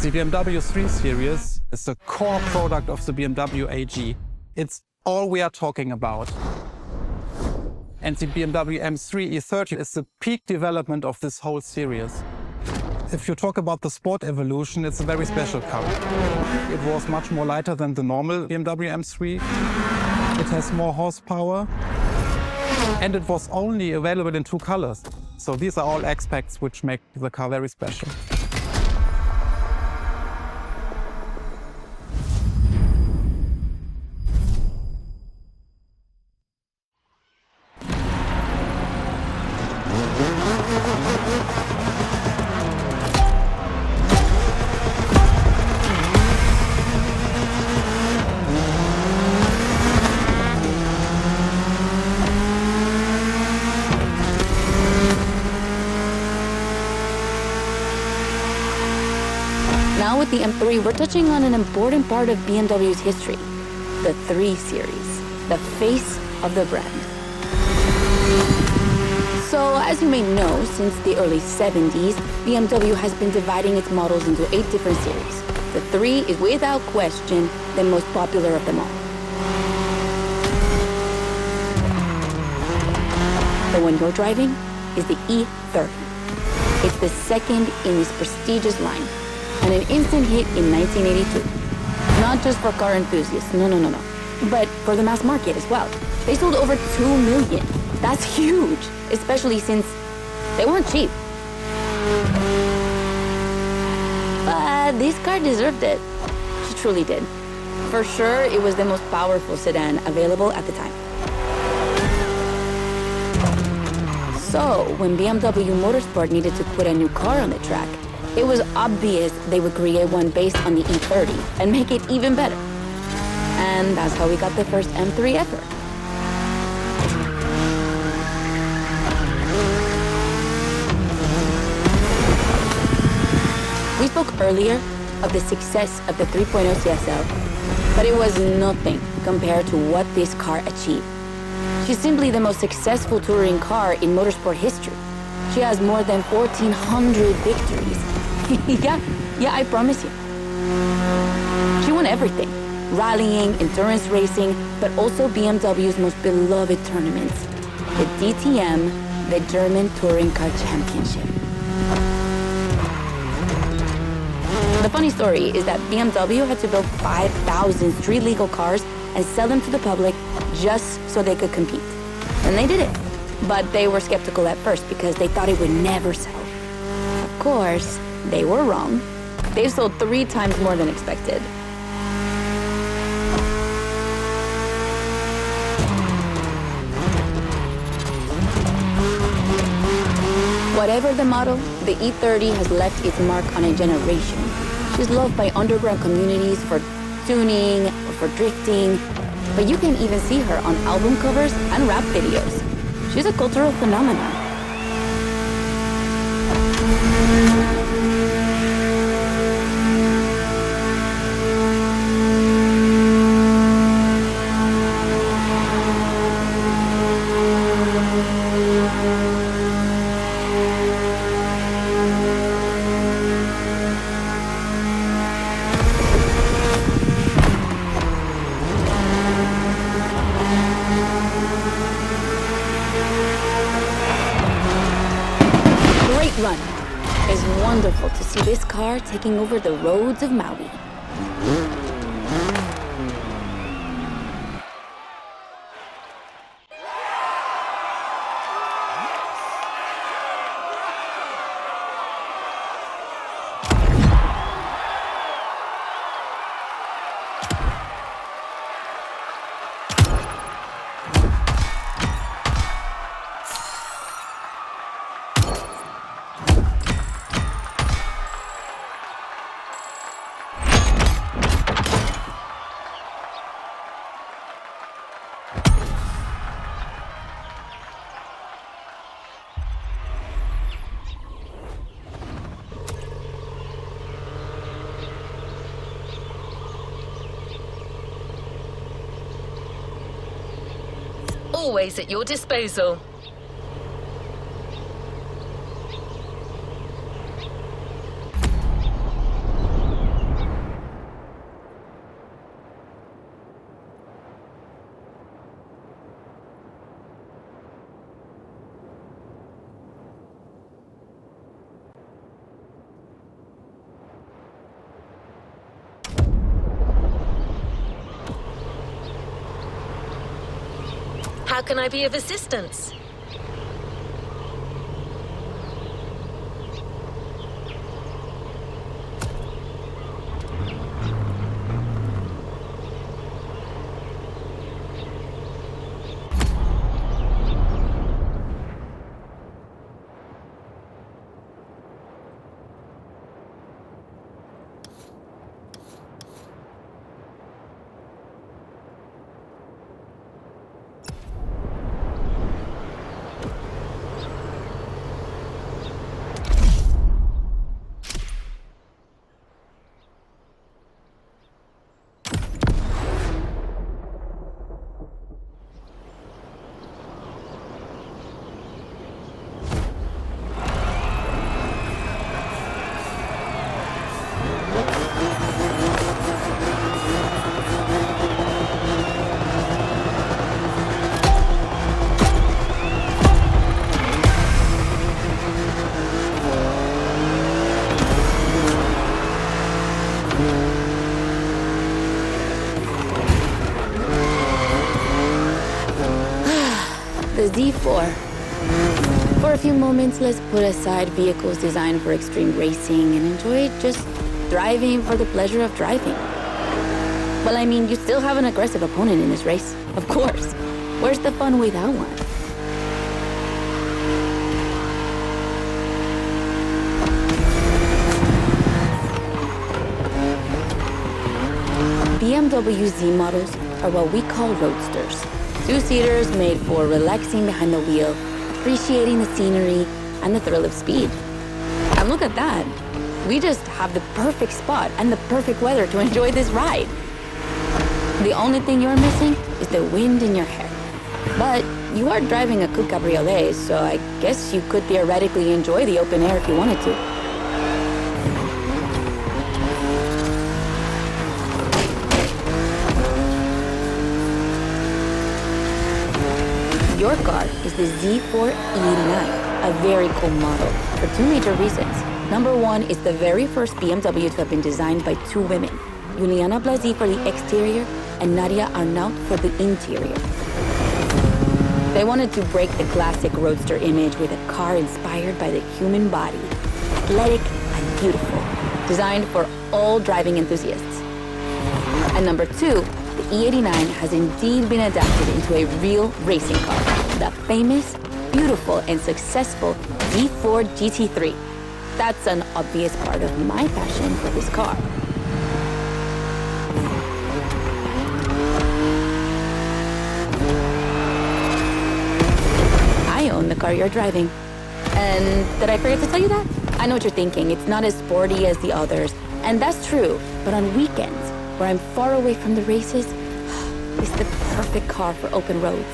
The BMW 3 Series is the core product of the BMW AG. It's all we are talking about. And the BMW M3 E30 is the peak development of this whole series. If you talk about the sport evolution, it's a very special car. It was much more lighter than the normal BMW M3. It has more horsepower. And it was only available in 2 colors. So these are all aspects which make the car very special. Now with the M3, we're touching on an important part of BMW's history, the 3 Series, the face of the brand. So as you may know, since the early 70s, BMW has been dividing its models into 8 different series. The 3 is without question the most popular of them all. The one you're driving is the E30. It's the second in this prestigious line, and an instant hit in 1982. Not just for car enthusiasts, no, but for the mass market as well. They sold over 2 million. That's huge, especially since they weren't cheap. But this car deserved it. She truly did. For sure, it was the most powerful sedan available at the time. So, when BMW Motorsport needed to put a new car on the track, it was obvious they would create one based on the E30 and make it even better. And that's how we got the first M3 ever. We spoke earlier of the success of the 3.0 CSL, but it was nothing compared to what this car achieved. She's simply the most successful touring car in motorsport history. She has more than 1,400 victories. Yeah, I promise you. She won everything. Rallying, endurance racing, but also BMW's most beloved tournaments. The DTM, the German Touring Car Championship. The funny story is that BMW had to build 5,000 street legal cars and sell them to the public just so they could compete. And they did it. But they were skeptical at first because they thought it would never sell. Of course, they were wrong. They've sold 3 times more than expected. Whatever the model, the E30 has left its mark on a generation. She's loved by underground communities for tuning or for drifting, but you can even see her on album covers and rap videos. She's a cultural phenomenon. Run. It's wonderful to see this car taking over the roads of Maui. Always at your disposal. How can I be of assistance? The Z4. For a few moments, let's put aside vehicles designed for extreme racing and enjoy just driving for the pleasure of driving. Well, I mean, you still have an aggressive opponent in this race, of course. Where's the fun without one? BMW Z models are what we call roadsters. Two-seaters made for relaxing behind the wheel, appreciating the scenery and the thrill of speed. And look at that. We just have the perfect spot and the perfect weather to enjoy this ride. The only thing you're missing is the wind in your hair. But you are driving a coupe cabriolet, so I guess you could theoretically enjoy the open air if you wanted to. Your car is the Z4 E89, a very cool model for two major reasons. Number one, it's the very first BMW to have been designed by two women, Juliana Blasi for the exterior and Nadia Arnaut for the interior. They wanted to break the classic roadster image with a car inspired by the human body, athletic and beautiful, designed for all driving enthusiasts. And number two, the E89 has indeed been adapted into a real racing car, the famous, beautiful, and successful Z4 GT3. That's an obvious part of my passion for this car. I own the car you're driving. And did I forget to tell you that? I know what you're thinking. It's not as sporty as the others. And that's true. But on weekends, where I'm far away from the races, it's the perfect car for open roads.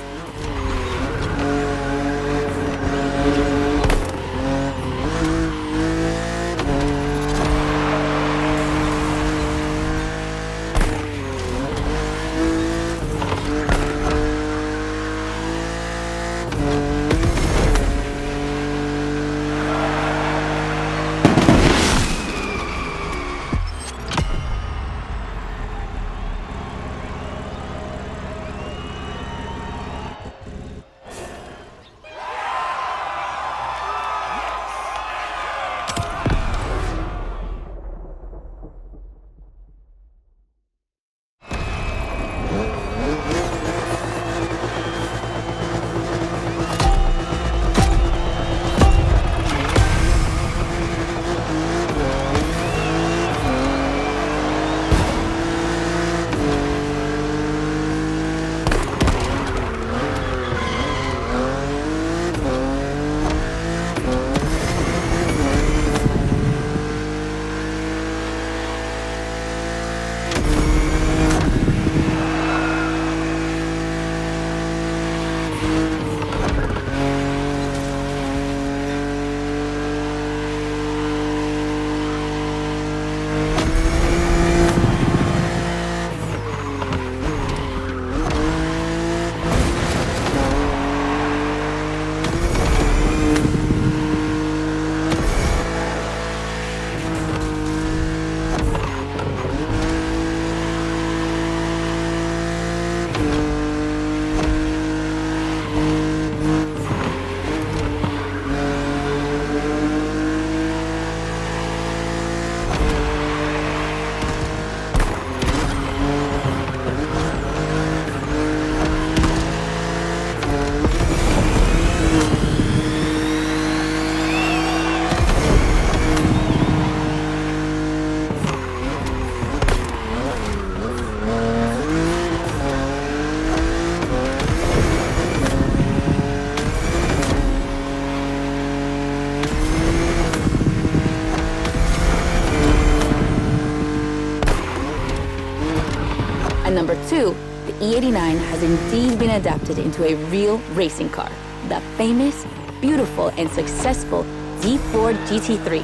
number 2, the E89 has indeed been adapted into a real racing car, the famous, beautiful, and successful D4 GT3.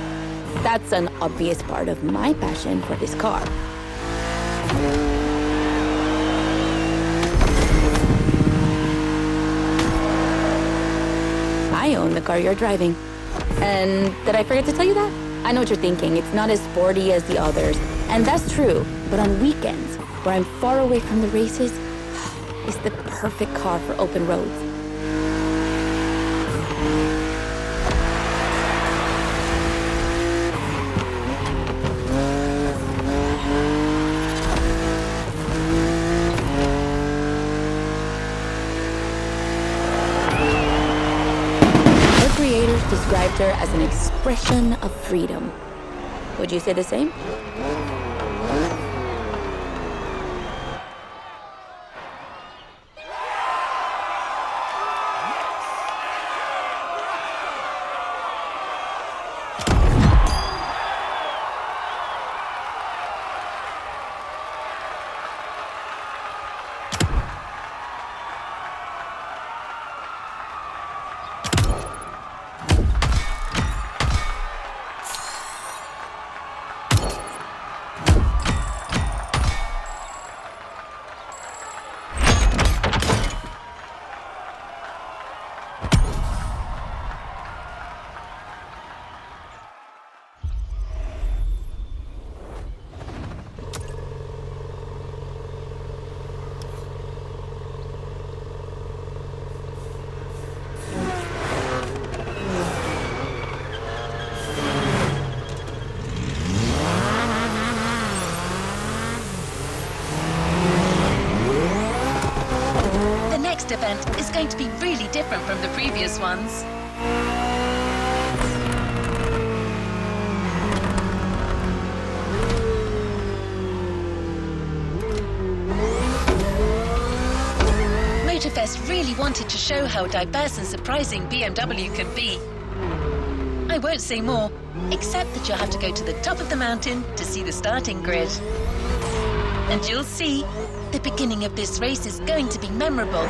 That's an obvious part of my passion for this car. I own the car you're driving. And did I forget to tell you that? I know what you're thinking. It's not as sporty as the others. And that's true. But on weekends, where I'm far away from the races, it's the perfect car for open roads. Creators described her as an expression of freedom. Would you say the same? The next event is going to be really different from the previous ones. Motorfest really wanted to show how diverse and surprising BMW can be. I won't say more, except that you'll have to go to the top of the mountain to see the starting grid. And you'll see, the beginning of this race is going to be memorable.